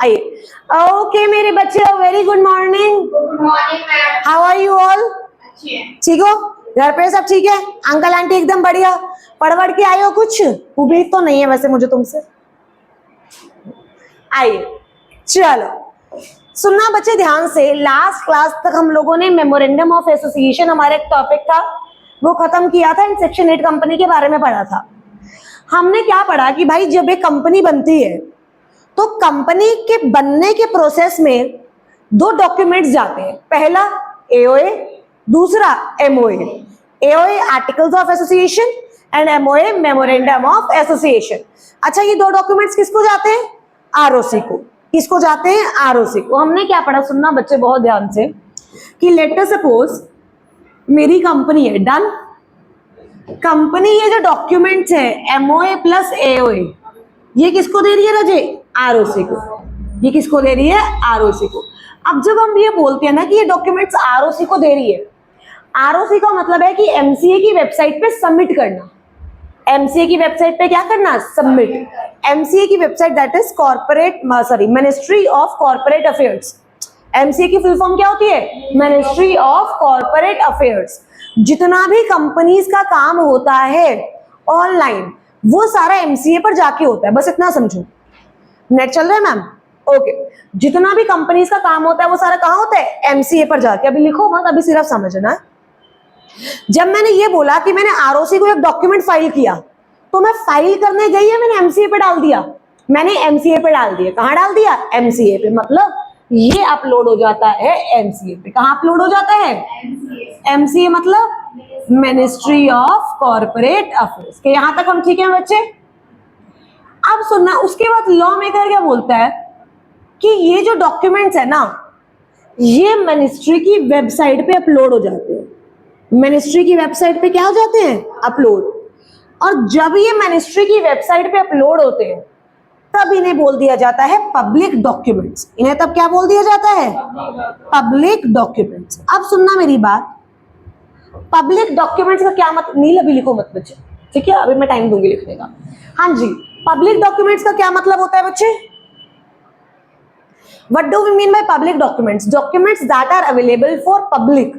आइए। ओके मेरे बच्चे, very good morning. Good morning ma'am. How are you all? अच्छी है। ठीक हो? घर पे सब ठीक है? अंकल आंटी एकदम बढ़िया? पढ़ के आए हो कुछ? उम्मीद तो नहीं है वैसे मुझे तुमसे। आइए चलो सुनना बच्चे ध्यान से। लास्ट क्लास तक हम लोगों ने मेमोरेंडम ऑफ एसोसिएशन हमारा एक टॉपिक था वो खत्म किया था, सेक्शन 8 कंपनी के बारे में पढ़ा था। हमने क्या पढ़ा कि भाई जब एक कंपनी बनती है तो कंपनी के बनने के प्रोसेस में दो डॉक्यूमेंट्स जाते हैं, पहला एओए, दूसरा MOA. AOA articles of association and MOA memorandum of association. अच्छा ये दो डॉक्यूमेंट्स किसको जाते हैं? आरओसी को। किसको जाते हैं? आरओसी को। हमने क्या पढ़ा सुनना बच्चे बहुत ध्यान से कि लेट अस सपोज मेरी कंपनी है, डन। कंपनी ये जो डॉक्यूमेंट्स है एमओए प्लस एओए ये किसको दे रही है रजे? आरओसी को। ये किसको दे रही है? आरओसी को। अब जब हम ये बोलते हैं ना कि ये डॉक्यूमेंट्स आरओसी को दे रही है, आरओसी का मतलब है कि एमसीए की वेबसाइट पे सबमिट करना। एमसीए की वेबसाइट पे क्या करना? सबमिट। एमसीए की website that is ministry of corporate affairs. MCA की फुल फॉर्म क्या होती है? Ministry of corporate affairs. जितना भी कंपनीज का काम होता है ऑनलाइन वो सारा एमसीए पर जाके होता है, बस इतना समझो। नेट चल रहा है मैम? ओके। जितना भी कंपनीज का काम होता है वो सारा कहाँ होता है? एमसीए पर जाके। अभी लिखो मत, अभी सिर्फ समझना। जब मैंने ये बोला कि मैंने आरओसी को एक डॉक्यूमेंट फाइल किया तो मैं फाइल करने गई है, मैंने एमसीए पे डाल दिया। मैंने एमसीए पे डाल दिया। कहाँ डाल दिया? एमसीए पे। मतलब ये अपलोड हो जाता है एमसीए पे। कहाँ अपलोड हो जाता है? एमसीए मतलब मिनिस्ट्री ऑफ कॉर्पोरेट अफेयर्स के। यहां तक हम ठीक है बच्चे? अब सुनना, उसके बाद लॉ मेकर क्या बोलता है कि ये जो डॉक्यूमेंट्स है ना ये मिनिस्ट्री की वेबसाइट पे अपलोड हो जाते हैं। मिनिस्ट्री की वेबसाइट पे क्या हो जाते हैं? अपलोड। और जब ये मिनिस्ट्री की वेबसाइट पे अपलोड होते हैं तब इन्हें बोल दिया जाता है पब्लिक डॉक्यूमेंट्स। इन्हें तब क्या बोल दिया जाता है? Public documents. अब सुनना मेरी बात, पब्लिक डॉक्यूमेंट्स का क्या मतलब? नील अभी लिखो मत बच्चे, ठीक है? अभी मैं टाइम दूंगी लिखने का। हाँ जी, पब्लिक डॉक्यूमेंट्स का क्या मतलब होता है बच्चे? What do we mean by public documents? Documents that are available for public.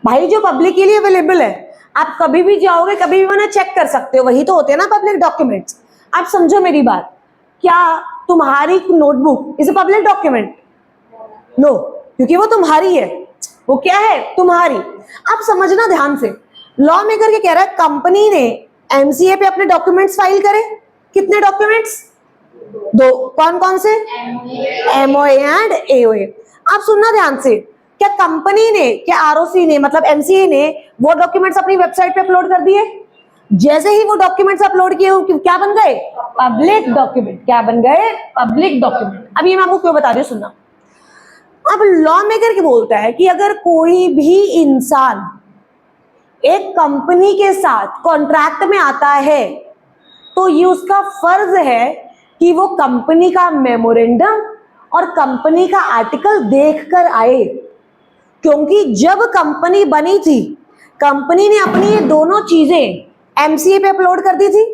भाई जो पब्लिक के लिए अवेलेबल है, आप कभी भी जाओगे कभी भी उन्हें चेक कर सकते हो, वही तो होते हैं ना पब्लिक डॉक्यूमेंट्स। आप समझो मेरी बात, क्या तुम्हारी notebook is a public document? No, क्योंकि वो तुम्हारी है। वो क्या है? तुम्हारी। अब समझना ध्यान से, लॉ मेकर के कह रहा है कंपनी ने एमसीए पे अपने डॉक्यूमेंट्स फाइल करे। कितने डॉक्यूमेंट्स? दो। कौन कौन से? MOA and AOA. अब सुनना ध्यान से, क्या कंपनी ने, क्या आरओसी ने मतलब एमसीए ने वो डॉक्यूमेंट्स अपनी वेबसाइट पे अपलोड कर दिए? जैसे ही वो डॉक्यूमेंट्स अपलोड किए क्या बन गए? Public document. क्या बन गए? Public document. अब ये मैं आपको क्यों बता रही हूँ, सुनना। अब लॉ मेकर क्या बोलता है कि अगर कोई भी इंसान एक कंपनी के साथ कॉन्ट्रैक्ट में आता है तो ये उसका फर्ज है कि वो कंपनी का मेमोरेंडम और कंपनी का आर्टिकल देखकर आए। क्योंकि जब कंपनी बनी थी कंपनी ने अपनी ये दोनों चीजें एमसीए पे अपलोड कर दी थी।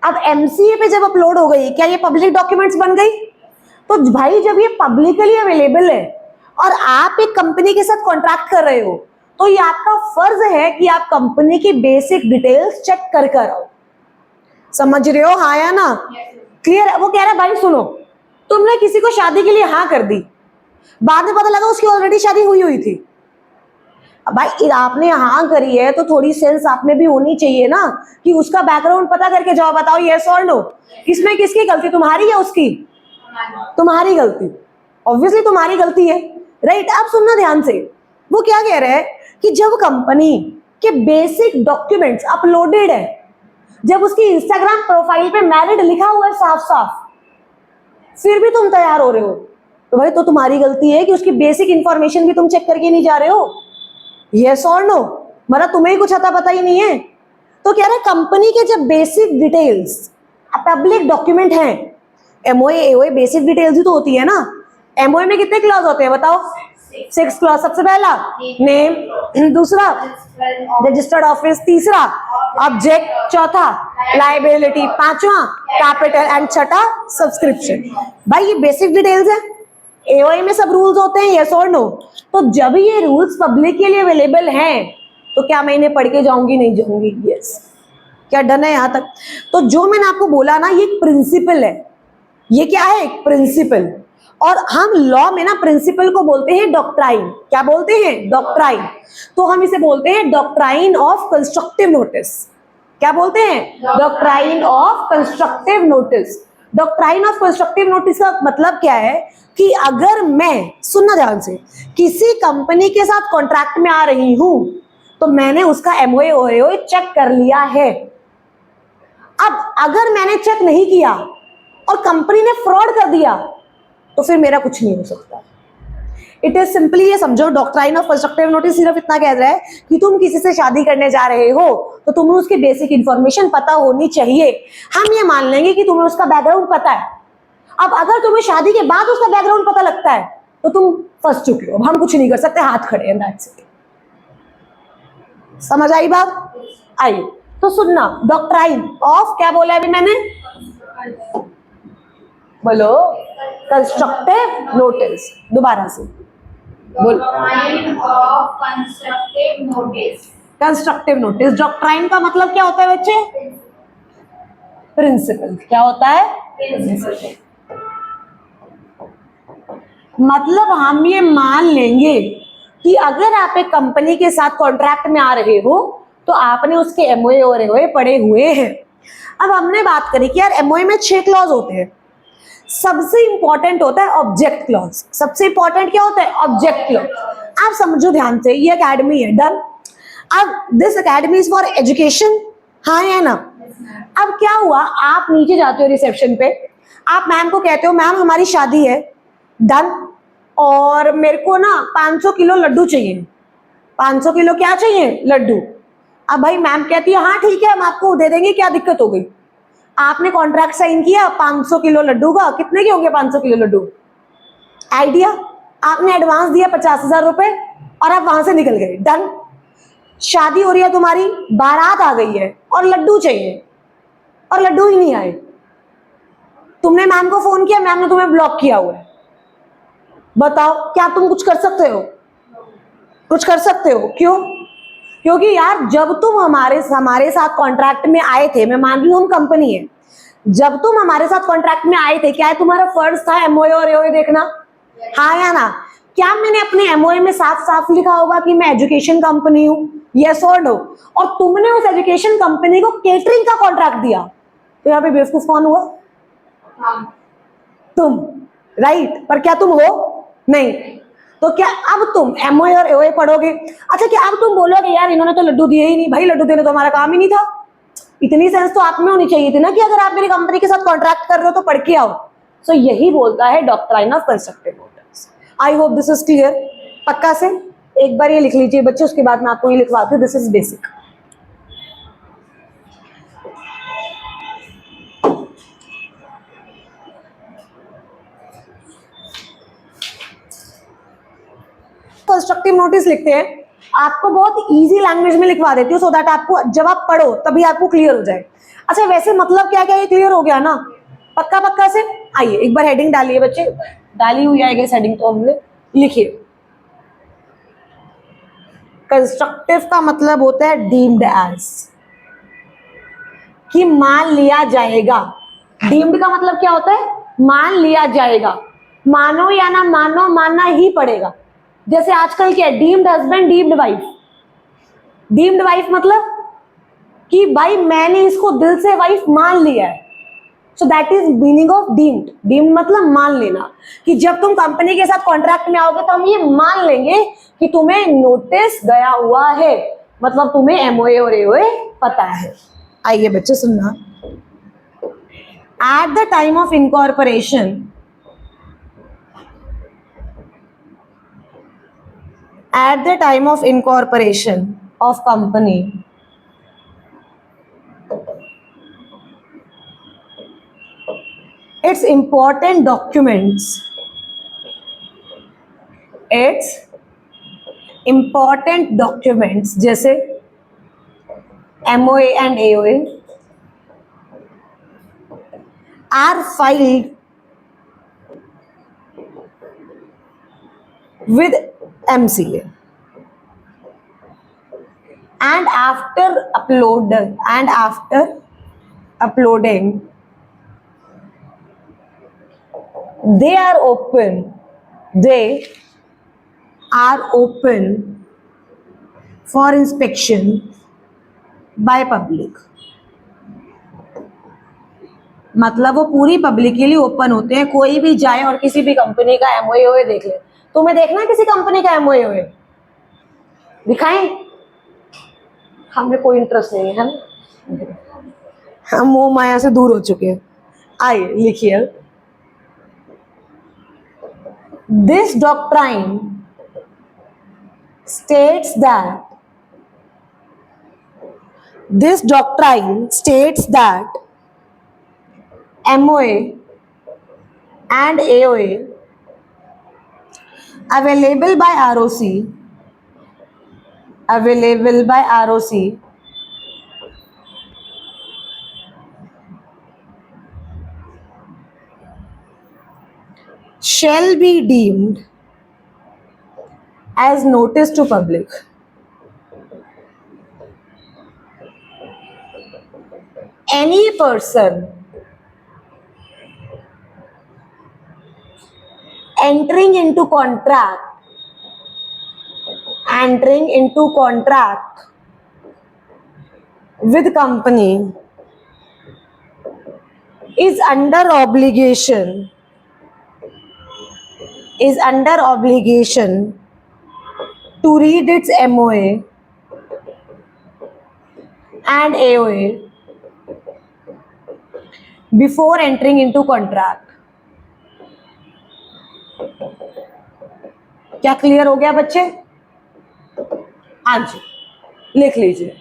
अब एमसीए पे जब अपलोड हो गई, क्या ये पब्लिक डॉक्यूमेंट्स बन गई? तो भाई जब ये पब्लिकली अवेलेबल है और आप एक कंपनी के साथ कॉन्ट्रैक्ट कर रहे हो तो ये आपका फर्ज है कि आप कंपनी की बेसिक डिटेल्स चेक कर आओ। समझ रहे हो? हाँ या ना? क्लियर है? वो कह रहा है भाई सुनो, तुमने किसी को शादी के लिए हाँ कर दी, बाद में पता लगा उसकी ऑलरेडी शादी हुई थी। अब भाई आपने हाँ करी है तो थोड़ी सेंस आप में भी होनी चाहिए ना कि उसका बैकग्राउंड पता करके जाओ। बताओ यस और नो, इसमें किसकी गलती? तुम्हारी या उसकी? तुम्हारी गलती। ऑब्वियसली तुम्हारी गलती है, राइट? अब सुनना ध्यान से, वो क्या कह रहा है कि जब कंपनी के बेसिक डॉक्यूमेंट्स अपलोडेड है, जब उसकी इंस्टाग्राम प्रोफाइल पे मैरिड लिखा हुआ है साफ साफ, फिर भी तुम तैयार हो रहे हो तो भाई तो तुम्हारी गलती है कि उसकी बेसिक इंफॉर्मेशन भी तुम चेक करके नहीं जा रहे हो। यस और नो? मतलब तुम्हें कुछ अता पता ही नहीं है। तो कह रहा है कंपनी के जब बेसिक डिटेल्स पब्लिक डॉक्यूमेंट हैं, एमओए एओए बेसिक डिटेल्स ही तो होती है ना। एमओए में कितने क्लॉज होते हैं बताओ? 6 क्लॉज। सबसे पहला नेम, दूसरा रजिस्टर्ड ऑफिस, तीसरा ऑब्जेक्ट, चौथा लाइबिलिटी, पांचवा कैपिटल एंड छठा सब्सक्रिप्शन। भाई ये बेसिक डिटेल्स है, एओए में सब रूल्स होते हैं, यस और नो। तो जब ये रूल्स पब्लिक के लिए अवेलेबल हैं तो क्या मैं इन्हें पढ़ के जाऊंगी? नहीं जाऊंगी, यस। क्या डन है यहां तक? तो जो मैंने आपको बोला ना, ये प्रिंसिपल है। ये क्या है? एक प्रिंसिपल। और हम लॉ में ना प्रिंसिपल को बोलते हैं डॉक्ट्राइन। क्या बोलते हैं? डॉक्ट्राइन। तो हम इसे बोलते हैं डॉक्ट्राइन ऑफ कंस्ट्रक्टिव नोटिस। क्या बोलते हैं? Doctrine of constructive notice. Doctrine of constructive notice का मतलब क्या है कि अगर मैं, सुनना ध्यान से, किसी कंपनी के साथ कॉन्ट्रैक्ट में आ रही हूं तो मैंने उसका एमओए ओएओए चेक कर लिया है। अब अगर मैंने चेक नहीं किया और कंपनी ने फ्रॉड कर दिया तो फिर मेरा कुछ नहीं हो सकता। इट इज सिंपली, ये समझो, डॉक्ट्राइन ऑफ कंस्ट्रक्टिव नोटिस सिर्फ इतना कह रहा है कि तुम किसी से शादी करने जा रहे हो तो तुम्हें उसकी बेसिक इंफॉर्मेशन पता होनी चाहिए। हम ये मान लेंगे कि तुम्हें उसका बैकग्राउंड पता है। अब अगर तुम्हें शादी के बाद उसका बैकग्राउंड पता लगता है तो तुम फंस चुके हो, हम कुछ नहीं कर सकते, हाथ खड़े हैं, दैट्स इट। समझ आई बात? आइए तो सुनना, डॉक्ट्राइन ऑफ, क्या बोला अभी मैंने? बोलो, कंस्ट्रक्टिव नोटिस। दोबारा से बोल। Doctrine of constructive notice. Constructive notice. Doctrine का मतलब क्या होता है बच्चे? प्रिंसिपल। क्या होता है? प्रिंसिपल। मतलब हम ये मान लेंगे कि अगर आप एक कंपनी के साथ कॉन्ट्रैक्ट में आ रहे हो तो आपने उसके एमओए और एओए पढ़े हुए हैं। अब हमने बात करी कि यार एमओए में 6 क्लॉज होते हैं। सबसे इंपॉर्टेंट होता है ऑब्जेक्ट क्लॉज। सबसे इंपॉर्टेंट क्या होता है? Object clause. आप समझो ध्यान से, ये एकेडमी है, डन। अब this academy is for education, हाँ या ना? अब क्या हुआ, आप नीचे जाते हो रिसेप्शन पे, आप मैम को कहते हो मैम हमारी शादी है, डन, और मेरे को ना 500 किलो लड्डू चाहिए। 500 किलो क्या चाहिए? लड्डू। अब भाई मैम कहती है हाँ ठीक है हम आपको दे देंगे, क्या दिक्कत हो गई? आपने कॉन्ट्रैक्ट साइन किया 500 किलो लड्डू का। कितने के होंगे 500 किलो लड्डू? आइडिया? आपने एडवांस दिया 50,000 रुपए और आप वहां से निकल गए, डन। शादी हो रही है तुम्हारी, बारात आ गई है और लड्डू चाहिए और लड्डू ही नहीं आए। तुमने मैम को फोन किया, मैम ने तुम्हें ब्लॉक किया हुआ है। बताओ क्या तुम कुछ कर सकते हो? कुछ कर सकते हो? क्यों? क्योंकि यार जब तुम हमारे साथ कॉन्ट्रैक्ट में आए थे, मैं मान रही हूं हम कंपनी है, जब तुम हमारे साथ कॉन्ट्रैक्ट में आए थे, क्या है तुम्हारा फर्ज था एमओए और एओए देखना, हाँ या ना? क्या मैंने अपने एमओए में साफ साफ लिखा होगा कि मैं एजुकेशन कंपनी हूं, यस और नो? और तुमने उस एजुकेशन कंपनी को केटरिंग का कॉन्ट्रैक्ट दिया, तो यहाँ पे बेवकूफ कौन हुआ? तुम, राइट? पर क्या तुम हो? नहीं। तो क्या अब तुम एमओए और एओए पढ़ोगे? अच्छा, क्या अब तुम बोलोगे यार इन्होंने तो लड्डू दिए ही नहीं? भाई लड्डू देने तो हमारा काम ही नहीं था। इतनी सेंस तो आप में होनी चाहिए थी ना कि अगर आप मेरी कंपनी के साथ कॉन्ट्रैक्ट कर रहे हो तो पढ़ के आओ। सो यही बोलता है doctrine of constructive notice. I hope this is clear. पक्का से एक बार ये लिख लीजिए बच्चे, उसके बाद मैं आपको ये लिखवाती हूँ। This is basic. Constructive notice लिखते हैं, आपको बहुत इजी लैंग्वेज में लिखवा देती हूँ सो दैट आपको जब आप पढ़ो तभी आपको क्लियर हो जाए। अच्छा वैसे मतलब क्या क्या ये क्लियर हो गया ना? पक्का पक्का से। आइए एक बार हेडिंग डालिए बच्चे, डाली हुई आएगी हेडिंग तो हमने, लिखिए। कंस्ट्रक्टिव का मतलब होता है डीम्ड एज, कि मान लिया जाएगा। डीम्ड का मतलब क्या होता है? मान लिया जाएगा। मानो या ना मानो, मानना ही पड़ेगा। जैसे आजकल क्या है, deemed husband deemed wife. Deemed wife मतलब कि भाई मैंने इसको दिल से वाइफ मान लिया है। So that is meaning of deemed. Deemed मतलब मान लेना, कि जब तुम कंपनी के साथ कॉन्ट्रैक्ट में आओगे तो हम ये मान लेंगे कि तुम्हें नोटिस गया हुआ है, मतलब तुम्हें एमओए और एओए पता है। आइए बच्चे सुनना। At the time of incorporation, at the time of incorporation of company, its important documents जैसे MOA and AOA are filed with MCA, and after uploading they are open for inspection by public. मतलब वो पूरी public के लिए open होते हैं, कोई भी जाए और किसी भी कंपनी का एमओए देख ले। तुम्हें देखना है किसी कंपनी का एमओए दिखाएं? हमें कोई इंटरेस्ट नहीं है ना, हम मोह माया से दूर हो चुके हैं। आइए लिखिए, this doctrine states that MOA and AOA available by ROC shall be deemed as notice to public. Any person entering into contract with company is under obligation to read its MOA and AOA before entering into contract. क्या clear हो गया बच्चे? हाँ जी, लिख लीजिए।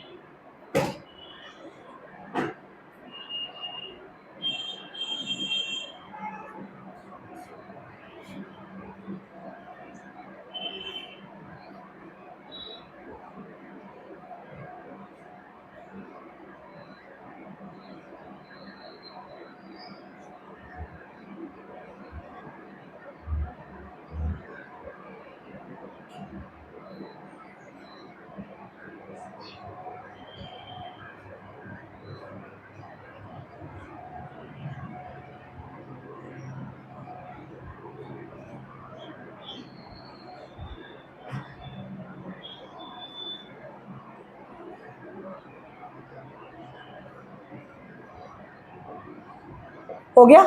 हो गया?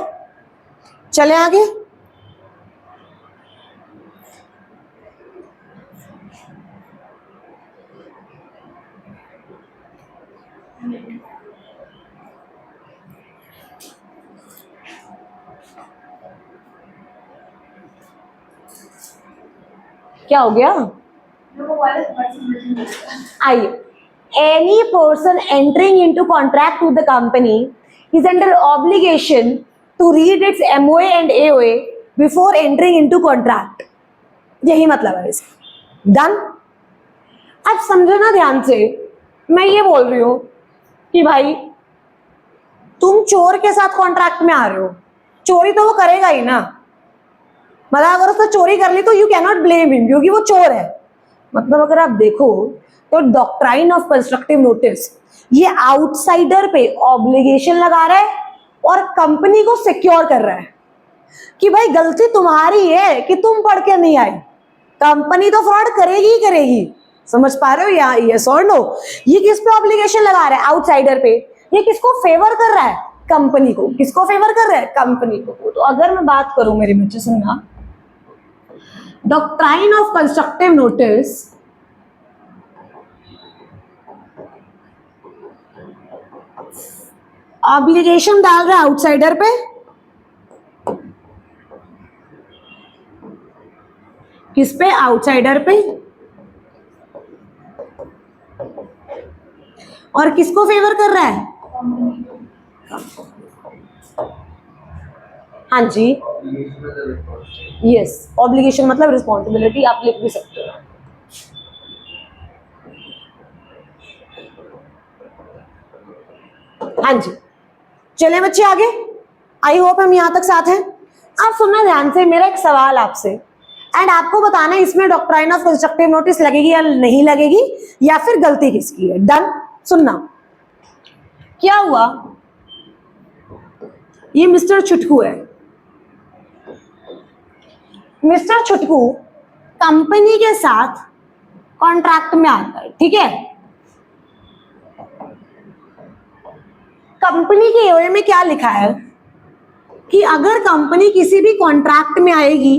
चले आगे। क्या हो गया? आइए, any person entering into contract with the company is under obligation to read its MOA and AOA before entering into contract. यही मतलब है इसका। डन? अब समझो ना ध्यान से, मैं ये बोल रही हूं कि भाई तुम चोर के साथ कॉन्ट्रैक्ट में आ रहे हो, चोरी तो वो करेगा ही ना, मतलब अगर उसने चोरी कर ली तो यू कैनॉट ब्लेम हिम क्योंकि वो चोर है। मतलब अगर आप देखो तो डॉक्ट्राइन ऑफ कंस्ट्रक्टिव नोटिस ये आउटसाइडर पे ऑब्लिगेशन लगा रहा है और कंपनी को सिक्योर कर रहा है कि भाई गलती तुम्हारी है कि तुम पढ़ के नहीं आई, कंपनी तो फ्रॉड करेगी ही करेगी। समझ पा रहे हो यहाँ? यस और नो? ये किस पे ऑब्लिगेशन लगा रहा है? आउटसाइडर पे। ये किसको फेवर कर रहा है? कंपनी को। किसको फेवर कर रहा है? कंपनी को। तो अगर मैं बात करूं मेरे बच्चे सुनना, doctrine of constructive notice obligation डाल रहा है आउटसाइडर पे, किस पे? आउटसाइडर पे। और किसको फेवर कर रहा है? हाँ जी, यस, ऑब्लिगेशन मतलब रिस्पॉन्सिबिलिटी, आप लिख भी सकते हो। हाँ जी, चले बच्चे आगे। आई होप हम यहाँ तक साथ हैं। आप सुनना ध्यान से, मेरा एक सवाल आपसे, एंड आपको बताना है इसमें डॉक्ट्राइन ऑफ कंस्ट्रक्टिव नोटिस लगेगी या नहीं लगेगी, या फिर गलती किसकी है। डन। सुनना क्या हुआ, ये मिस्टर छुटकू है। मिस्टर छुटकू कंपनी के साथ कॉन्ट्रैक्ट में आता है, ठीक है। कंपनी के एओए में क्या लिखा है कि अगर कंपनी किसी भी कॉन्ट्रैक्ट में आएगी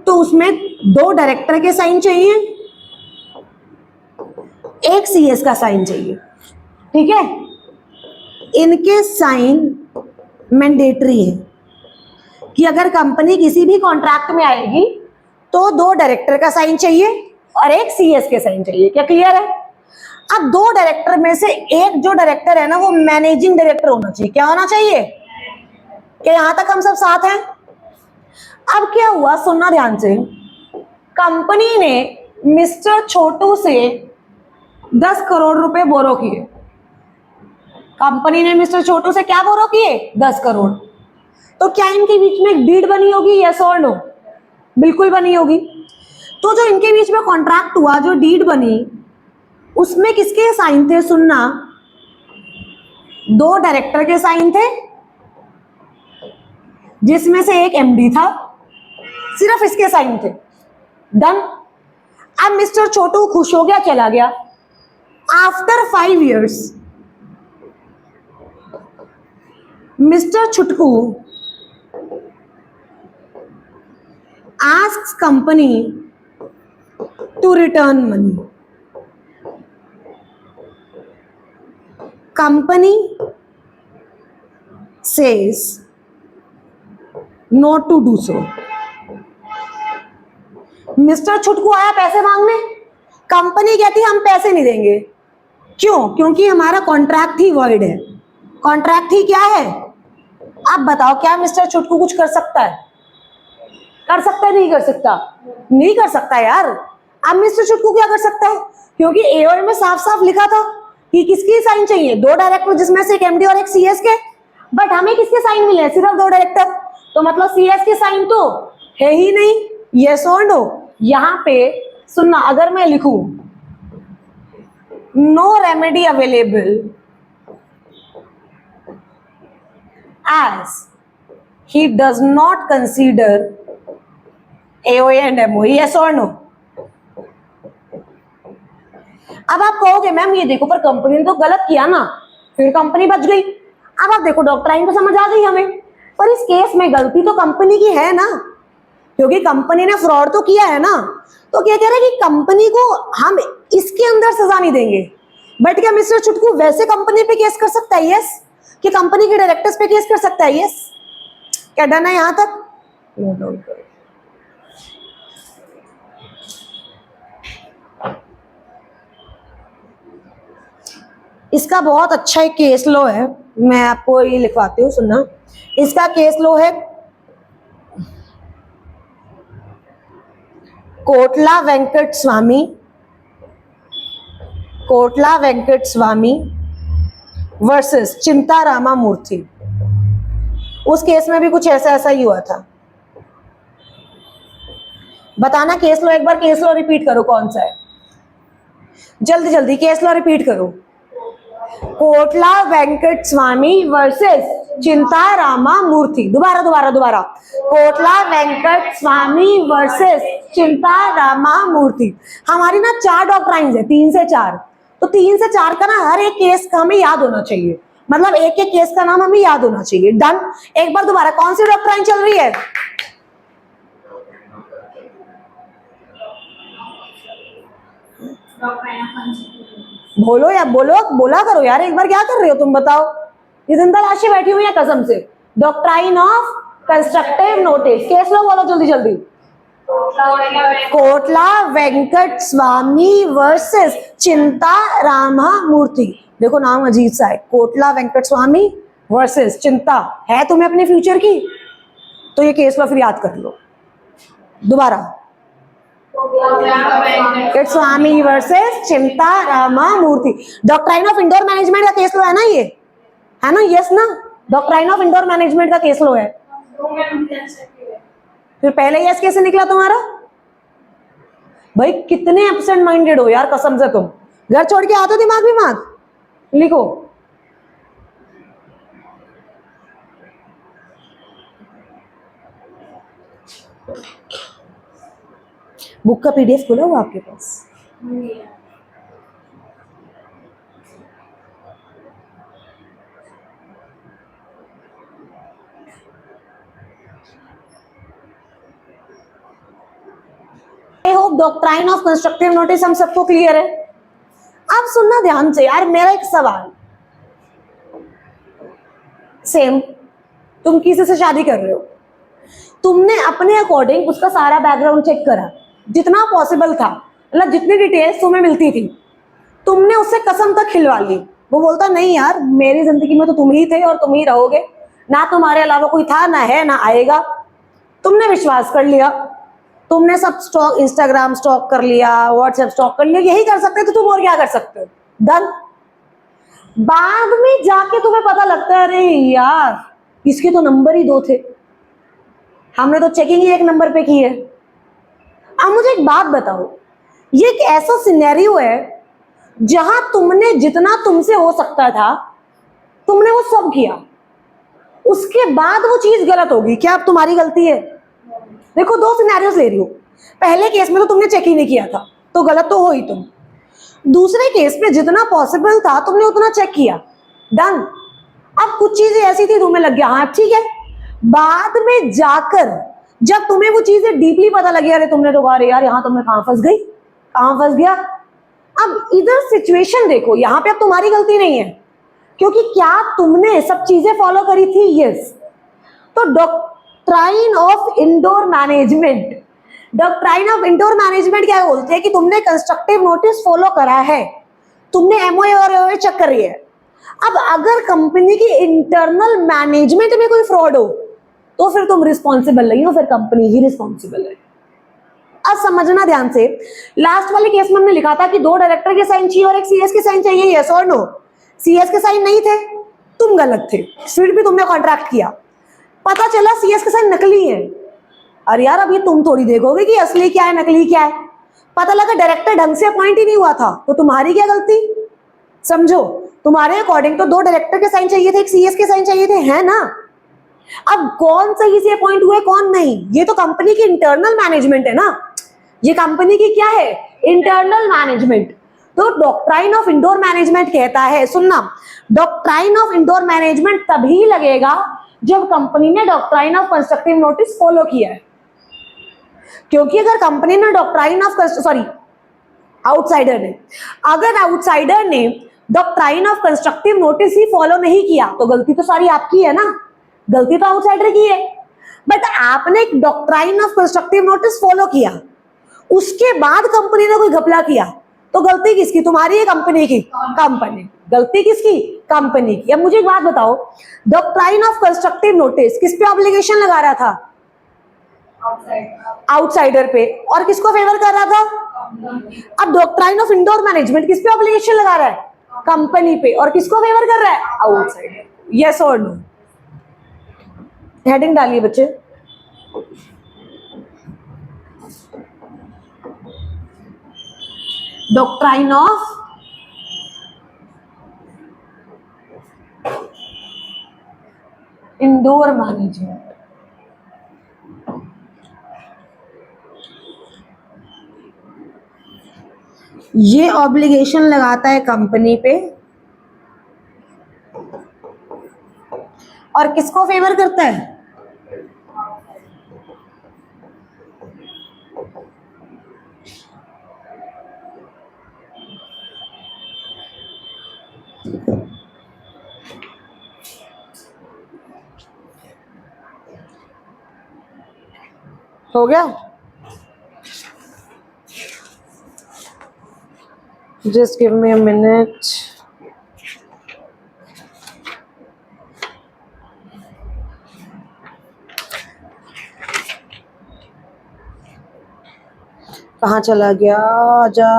तो उसमें 2 डायरेक्टर के साइन चाहिए, 1 सीएस का साइन चाहिए, ठीक है। इनके साइन मैंडेटरी है कि अगर कंपनी किसी भी कॉन्ट्रैक्ट में आएगी तो 2 डायरेक्टर का साइन चाहिए और 1 सीएस के साइन चाहिए। क्या क्लियर है? अब 2 डायरेक्टर में से एक जो डायरेक्टर है ना, वो मैनेजिंग डायरेक्टर होना चाहिए। क्या होना चाहिए? क्या यहां तक हम सब साथ हैं? अब क्या हुआ, सुनना ध्यान से। कंपनी ने मिस्टर छोटू से 10 करोड़ रुपए बोरो किए। कंपनी ने मिस्टर छोटू से क्या बोरो किए? 10 करोड़। तो क्या इनके बीच में एक डीड बनी होगी? यस और नो? बिल्कुल बनी होगी। तो जो इनके बीच में कॉन्ट्रैक्ट हुआ, जो डीड बनी, उसमें किसके साइन थे? सुनना, 2 डायरेक्टर के साइन थे, जिसमें से एक एमडी था, सिर्फ इसके साइन थे। डन। अब मिस्टर छोटू खुश हो गया, चला गया। After 5 years mister Chhutku asks company to return money. Company says not to do so. Mister Chhutku आया पैसे मांगने, कंपनी कहती हम पैसे नहीं देंगे। क्यों? क्योंकि हमारा कॉन्ट्रैक्ट ही वॉइड है। कॉन्ट्रैक्ट ही क्या है? आप बताओ, क्या मिस्टर छुटकू कुछ कर सकता है? कर सकता है? नहीं कर सकता? नहीं कर सकता यार। अब मिस्टर छुटकू क्या कर सकता है? क्योंकि एओए में साफ साफ लिखा था कि किसकी साइन चाहिए? 2 डायरेक्टर, जिसमें से एक एमडी और एक सीएस के। बट हमें किसके साइन मिले? सिर्फ 2 डायरेक्टर। तो मतलब सीएस के साइन तो है ही नहीं। यस और नो? यहां पे सुनना, अगर मैं लिखूं no remedy available as he does not consider AOA and MOE. Yes or no? अब आप कहोगे मैम ये देखो, पर कंपनी ने तो गलत किया ना, फिर कंपनी बच गई। अब आप देखो, डॉक्ट्राइन तो समझ आ गई हमें, पर इस केस में गलती तो कंपनी की है ना, क्योंकि कंपनी ने फ्रॉड तो किया है ना। तो क्या कह रहे हैं कि कंपनी को हम इसके अंदर सजा नहीं देंगे। बट क्या मिस्टर छुटकू वैसे कंपनी पे केस कर सकता है? यस। कि कंपनी के डायरेक्टर्स पे केस कर सकता है? यस। क्या डन है यहां तक? नोट डाउन करो। इसका बहुत अच्छा एक केस लो है, मैं आपको ये लिखवाती हूँ, सुनना। इसका केस लो है कोटला वेंकट स्वामी वर्सेस चिंता रामा मूर्ति। उस केस में भी कुछ ऐसा ही हुआ था। बताना केस लो, एक बार केस लो रिपीट करो, कौन सा है? जल्दी जल्दी केस लो रिपीट करो। कोटला वेंकट स्वामी वर्सेस चिंता रामा मूर्ति। दोबारा। कोटला वेंकट स्वामी वर्सेस चिंता रामा मूर्ति। हमारी ना 4 डॉक्ट्राइन्स है, 3 से 4। तो 3 से 4 का ना हर एक केस का हमें याद होना चाहिए, मतलब एक एक केस का नाम हमें याद होना चाहिए। डन। एक बार दोबारा, कौन सी डॉक्ट्राइन चल रही है? बोलो या बोला करो यार, एक बार। क्या कर रहे हो तुम, बताओ? ये जिंदा लाशें बैठी हुई है कसम से। Doctrine of constructive notice. Case लो, बोलो जल्दी जल्दी। कोटला वेंकट स्वामी वर्सेस चिंता रामा मूर्ति। देखो नाम अजीब सा है, कोटला वेंकट स्वामी वर्सेस चिंता। है तुम्हें अपने फ्यूचर की? तो ये केस लो, फिर याद कर लो। दोबारा, वेंकट स्वामी वर्सेस चिंता रामा मूर्ति। डॉक्ट्राइन ऑफ इंडोर मैनेजमेंट का केस लो है ना, ये है ना? यस ना? डॉक्ट्राइन ऑफ इंडोर मैनेजमेंट का केस लो है, दो में कंस्ट्रक्टिव है। फिर पहले यस कैसे निकला तुम्हारा? भाई कितने एब्सेंट माइंडेड हो यार, कसम से तुम घर छोड़ के आते हो दिमाग दिमाग। लिखो बुक का पीडीएफ खुला हुआ आपके पास? I hope doctrine of constructive notice हम सबको क्लियर है। अब सुनना ध्यान से यार, मेरा एक सवाल, सेम तुम किसी से शादी कर रहे हो, तुमने अपने अकॉर्डिंग उसका सारा बैकग्राउंड चेक करा जितना पॉसिबल था, मतलब जितनी डिटेल्स तुम्हें मिलती थी, तुमने उससे कसम तक खिलवा ली। वो बोलता नहीं यार मेरी जिंदगी में तो तुम ही थे और तुम ही रहोगे, ना तुम्हारे अलावा कोई था, ना है, ना आएगा। तुमने विश्वास कर लिया, तुमने सब स्टॉक, इंस्टाग्राम स्टॉक कर लिया, व्हाट्सएप स्टॉक कर लिया, यही कर सकते तो तुम और क्या कर सकते हो? डन। बाद में जाके तुम्हें पता लगता है अरे यार इसके तो नंबर ही 2 थे, हमने तो चेकिंग ही 1 नंबर पे की है। अब मुझे एक बात बताओ, ये एक ऐसा सिनेरियो है जहां तुमने जितना तुमसे हो सकता था तुमने वो सब किया, उसके बाद वो चीज गलत होगी, क्या अब तुम्हारी गलती है? देखो 2 सिनेरियोस ले रही हूं। पहले केस में तो तुमने चेक ही नहीं किया था तो गलत तो हो ही तुम। दूसरे केस में जितना पॉसिबल था तुमने उतना चेक किया, डन। अब कुछ चीजें ऐसी थी तुम्हें लग गया हाँ ठीक है, बाद में जाकर जब तुम्हें वो चीजें डीपली पता लगी, अरे तुमने तो कहा अरे यार यहाँ तुमने कहां फंस गई, कहां फंस गया। अब इधर सिचुएशन देखो, यहाँ पे अब तुम्हारी गलती नहीं है, क्योंकि क्या तुमने सब चीजें फॉलो करी थी? यस। तो doctrine of indoor management, doctrine of indoor management क्या बोलते हैं कि तुमने कंस्ट्रक्टिव नोटिस फॉलो करा है, तुमने एमओए और एओए चेक करी है। अब अगर कंपनी की इंटरनल मैनेजमेंट में कोई फ्रॉड हो तो फिर तुम रिस्पॉन्सिबल नहीं हो, फिर कंपनी ही रिस्पॉन्सिबल है। अब समझना ध्यान से, लास्ट वाले केस में हमने लिखा था कि 2 डायरेक्टर के साइन चाहिए और एक सीएस के साइन चाहिए, यस और नो? सीएस के साइन नहीं थे, तुम गलत थे, फिर भी तुमने कॉन्ट्रैक्ट किया, पता चला सीएस के साइन नकली है। अरे यार अब ये तुम थोड़ी देखोगे कि असली क्या है नकली क्या है, पता लगा डायरेक्टर ढंग से अपॉइंट ही नहीं हुआ था, तो तुम्हारी क्या गलती? समझो, तुम्हारे अकॉर्डिंग तो 2 डायरेक्टर के साइन चाहिए थे, एक सीएस के साइन चाहिए थे, है ना? अब कौन सही से अपॉइंट हुए कौन नहीं, ये तो कंपनी की इंटरनल मैनेजमेंट है ना, ये कंपनी की क्या है? Internal management. तो डॉक्ट्राइन ऑफ इंडोर मैनेजमेंट कहता है, सुनना, डॉक्ट्राइन ऑफ इंडोर मैनेजमेंट तभी लगेगा जब कंपनी ने doctrine of constructive notice follow किया है। क्योंकि अगर कंपनी ने डॉक्ट्राइन ऑफ आउटसाइडर ने, अगर आउटसाइडर ने doctrine of constructive notice he follow नहीं किया तो गलती तो सारी आपकी है ना, गलती तो आउटसाइडर की है। बट आपने एक doctrine of constructive notice follow किया, उसके बाद कंपनी ने कोई घपला किया, तो गलती किसकी? तुम्हारी है कंपनी की? कंपनी। गलती किसकी? कंपनी की। अब मुझे एक बात बताओ, डॉक्ट्राइन ऑफ कंस्ट्रक्टिव नोटिस किस पे ऑब्लिगेशन लगा रहा था? आउटसाइडर पे। और किसको फेवर कर रहा था? अब डॉक्ट्राइन ऑफ इंडोर मैनेजमेंट किस पे ऑब्लिगेशन लगा रहा है? कंपनी पे। और किसको फेवर कर रहा है? आउटसाइडर। यस और नो? हेडिंग डालिए बच्चे। Doctrine of indoor management. ये ऑब्लिगेशन लगाता है कंपनी पे और किसको फेवर करता है? हो गया? Just give me a minute. कहाँ चला गया? आजा।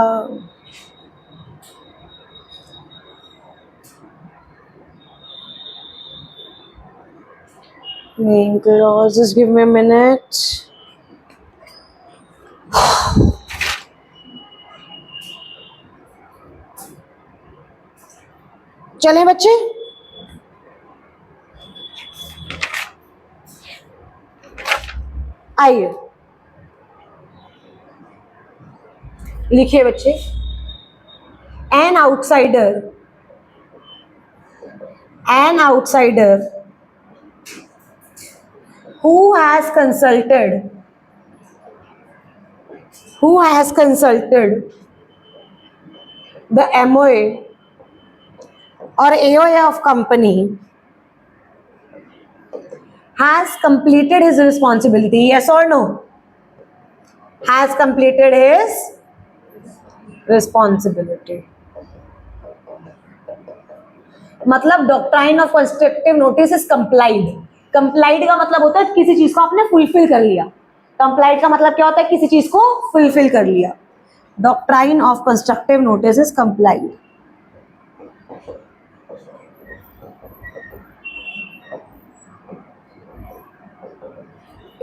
Name clause, just give me a minute. चलें बच्चे, आइए लिखिए बच्चे, an outsider who has consulted the MOA or AOA of company has completed his responsibility, yes or no? Has completed his responsibility. मतलब doctrine of constructive notice is complied. Complied का मतलब होता है किसी चीज को आपने फुलफिल कर लिया. कंप्लाइड का मतलब क्या होता है? किसी चीज को फुलफिल कर लिया. Doctrine of constructive notice is complied.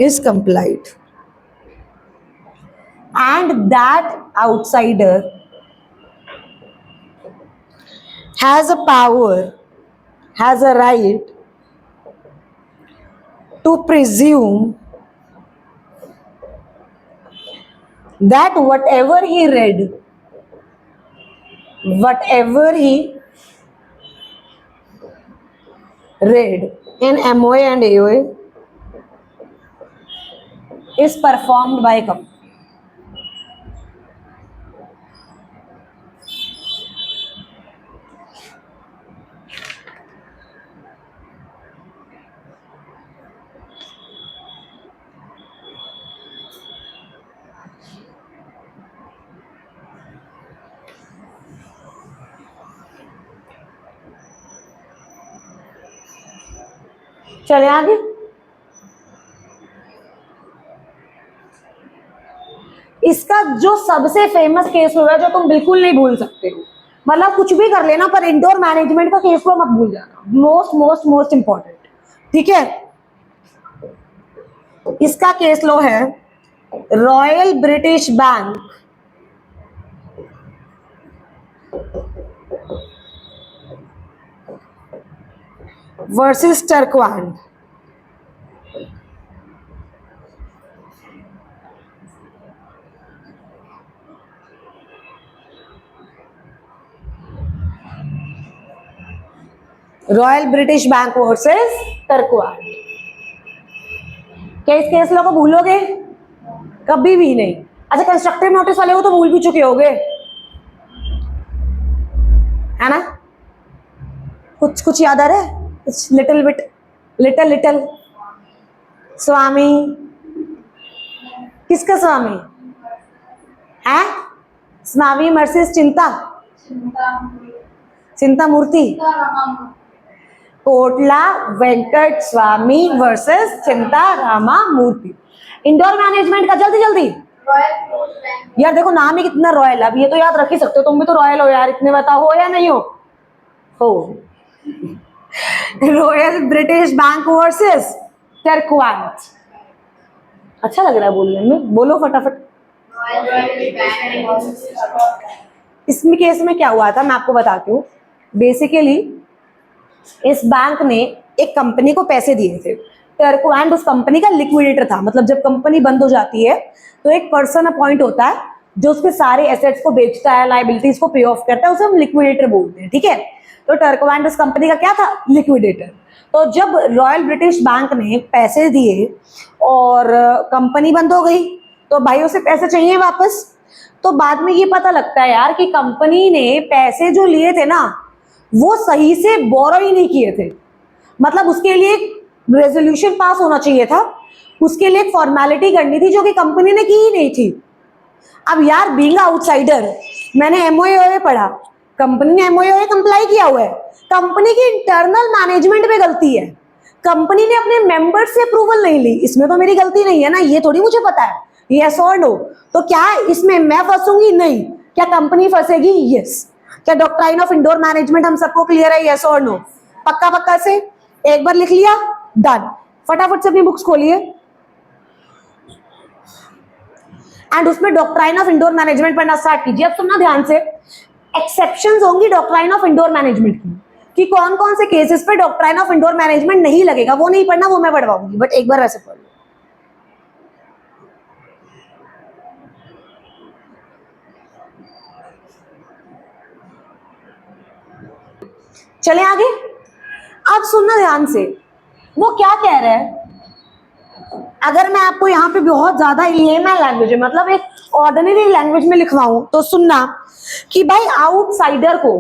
Is complied, and that outsider has a power, has a right to presume that whatever he read in MOA and AOA is performed by a company. चले आगे. इसका जो सबसे famous case हुआ है जो तुम बिल्कुल नहीं भूल सकते हो, मतलब कुछ भी कर लेना पर इंडोर मैनेजमेंट का केस फ्लो मत भूल जाना. Most most most important. ठीक है, इसका केस लो है Royal British Bank versus Turquand. Royal British Bank versus Turquand. क्या इस केस लो को भूलोगे? कभी भी नहीं. अच्छा, कंस्ट्रक्टिव नोटिस वाले को तो भूल भी चुके होगे, है ना? कुछ कुछ याद आ रहा है? Little bit, little. स्वामी, किसका स्वामी है? स्वामी वर्सेस चिंता मूर्ति. कोटला वेंकट स्वामी वर्सेस चिंता रामा मूर्ति. इंडोर मैनेजमेंट का जल्दी यार देखो, नाम ही कितना रॉयल है. अब ये तो याद रख ही सकते हो, तुम भी तो रॉयल हो यार, इतने बताओ हो या नहीं हो. Royal British Bank versus Turquand. अच्छा लग रहा है बोलने में, बोलो फटाफट. इसमें केस में क्या हुआ था मैं आपको बताती हूँ. बेसिकली इस बैंक ने एक कंपनी को पैसे दिए थे. टर्कवैंड उस कंपनी का लिक्विडेटर था. मतलब जब कंपनी बंद हो जाती है तो एक पर्सन अपॉइंट होता है जो उसके सारे एसेट्स को बेचता है, लायबिलिटीज को पे ऑफ करता है, उसे हम लिक्विडेटर बोलते हैं. ठीक है, तो टर्कवैंड उस कंपनी का क्या था? लिक्विडेटर. तो जब रॉयल ब्रिटिश बैंक ने पैसे दिए और कंपनी बंद हो गई तो भाई उसे पैसे चाहिए वापस. तो बाद में ये पता लगता है यार कि कंपनी ने पैसे जो लिए थे ना वो सही से बोरो ही नहीं किए थे. मतलब उसके लिए एक रेजोल्यूशन पास होना चाहिए था, उसके लिए एक फॉर्मेलिटी करनी थी जो कि कंपनी ने की ही नहीं थी. अब यार बीइंग आउटसाइडर मैंने एमओए पढ़ा, कंपनी ने एमओए कंप्लाई किया हुआ है, कंपनी की इंटरनल मैनेजमेंट में गलती है, कंपनी ने अपने मेंबर्स से अप्रूवल नहीं ली, इसमें तो मेरी गलती नहीं है ना, ये थोड़ी मुझे पता है. यस और नो? तो क्या इसमें मैं फंसूंगी? नहीं. क्या कंपनी फंसेगी? यस. क्या डॉक्ट्राइन ऑफ इंडोर मैनेजमेंट हम सबको क्लियर है? यस और नो? पक्का से एक बार लिख लिया, डन. फटाफट से अपनी बुक्स खोलिए एंड उसमें डॉक्ट्राइन ऑफ इंडोर मैनेजमेंट पढ़ना स्टार्ट कीजिए। अब सुनना ध्यान से, एक्सेप्शंस होंगी डॉक्ट्राइन ऑफ इंडोर मैनेजमेंट की, कि कौन कौन से केसेस पे डॉक्ट्राइन ऑफ इंडोर मैनेजमेंट नहीं लगेगा, वो नहीं पढ़ना, वो मैं पढ़वाऊंगी, बट एक बार वैसे पढ़ लो। चले आगे। अब सुनना ध्यान से, वो क्या कह रहा है। अगर मैं आपको यहाँ पे बहुत ज्यादा लेमैन लैंग्वेज में, मतलब एक ऑर्डिनरी लैंग्वेज में लिखवाऊं, तो सुनना कि भाई आउटसाइडर को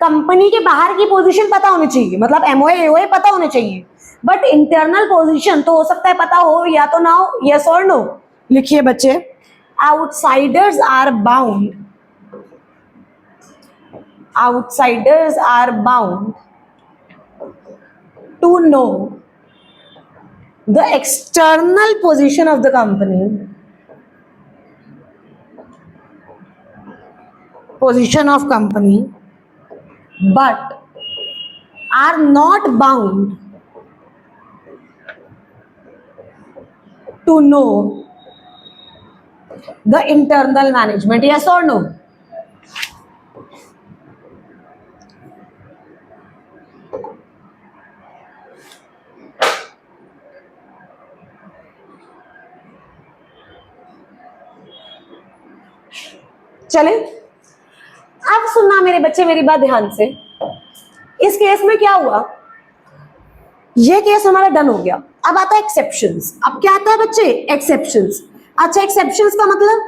कंपनी के बाहर की पोजीशन पता होनी चाहिए, मतलब एमओए एओए पता होने चाहिए, बट इंटरनल पोजीशन तो हो सकता है पता हो या तो ना हो, यस और नो। लिखिए बच्चे, outsiders are bound, outsiders are bound to know the external position of the company, but are not bound to know the internal management, yes or no? चले, अब सुनना मेरे बच्चे मेरी बात ध्यान से। इस केस में क्या हुआ, ये केस हमारा डन हो गया। अब आता है एक्सेप्शंस। अब क्या आता है बच्चे, एक्सेप्शंस। अच्छा, एक्सेप्शंस का मतलब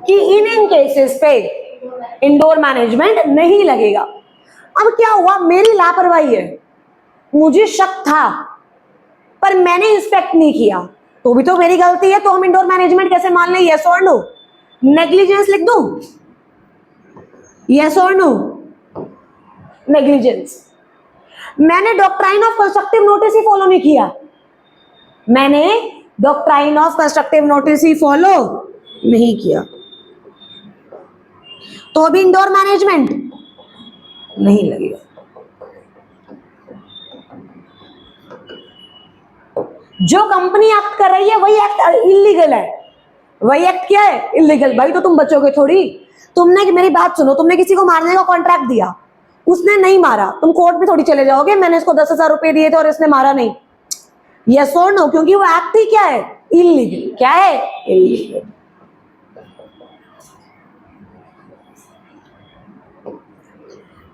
कि इन केसेस पे इंडोर मैनेजमेंट नहीं लगेगा। अब क्या हुआ, मेरी लापरवाही है, मुझे शक था पर मैंने इंस्पेक्ट नहीं किया, तो भी तो मेरी गलती है, तो हम इंडोर मैनेजमेंट कैसे मान लें, यस और नो? नेग्लिजेंस लिख दूं, यस और नो? नेग्लिजेंस। मैंने doctrine of constructive notice he follow नहीं किया, मैंने doctrine of constructive notice he follow नहीं किया, तो भी इंडोर मैनेजमेंट नहीं लगेगा। जो कंपनी एक्ट कर रही है वही एक्ट इलीगल है, वही एक्ट क्या है, इलीगल। भाई तो तुम बचोगे थोड़ी, तुमने, मेरी बात सुनो, तुमने किसी को मारने का कॉन्ट्रैक्ट दिया, उसने नहीं मारा, तुम कोर्ट में थोड़ी चले जाओगे, मैंने इसको 10,000 रुपए दिए थे और इसने मारा नहीं, यस और नो? क्योंकि वो एक्ट ही क्या है, इलीगल। क्या है, इलीगल।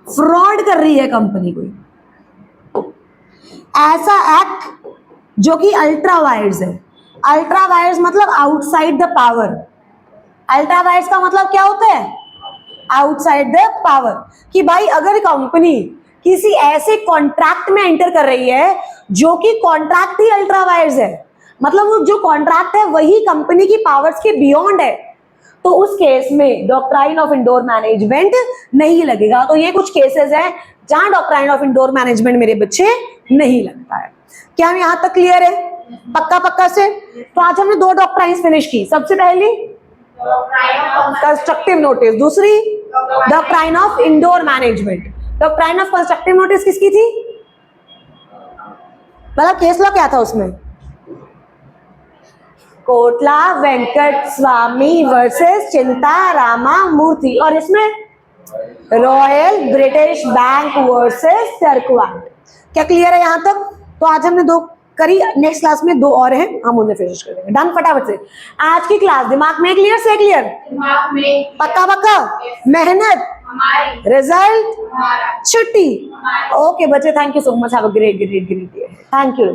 फ्रॉड कर रही है कंपनी कोई, ऐसा एक्ट जो कि अल्ट्रा वायर्स है। अल्ट्रा वायर्स मतलब outside the power. Ultra vires का मतलब क्या होता है, आउटसाइड द पावर। कि भाई अगर कंपनी किसी ऐसे कॉन्ट्रैक्ट में एंटर कर रही है जो कि कॉन्ट्रैक्ट ही अल्ट्रा वायर्स है, मतलब वो जो कॉन्ट्रैक्ट है वही कंपनी की पावर्स के बियॉन्ड है, तो उस केस में डॉक्ट्राइन ऑफ इंडोर मैनेजमेंट नहीं लगेगा। तो ये कुछ केसेस हैं जहां डॉक्ट्राइन ऑफ इंडोर मैनेजमेंट मेरे बच्चे नहीं लगता है। क्या हम यहां तक क्लियर है, पक्का पक्का से? तो आज हमने 2 डॉक्ट्राइन्स फिनिश की। सबसे पहली कंस्ट्रक्टिव नोटिस, दूसरी doctrine of indoor management. Doctrine of constructive notice किसकी थी, मतलब केस लॉ क्या था उसमें, कोटला वेंकट स्वामी वर्सेस चिंता रामा मूर्ति, और इसमें रॉयल ब्रिटिश बैंक वर्सेस टर्कवांड। क्या क्लियर है यहां तक? तो आज हमने 2 करी, नेक्स्ट क्लास में 2 और हैं, हम उन्हें फिनिश करेंगे। डन, फटाफट से। आज की क्लास दिमाग में क्लियर से क्लियर, दिमाग में पक्का पक्का, मेहनत हमारी, रिजल्ट हमारा, छुट्टी। हमारा। ओके बच्चे, thank you so much, have a great day. Thank you.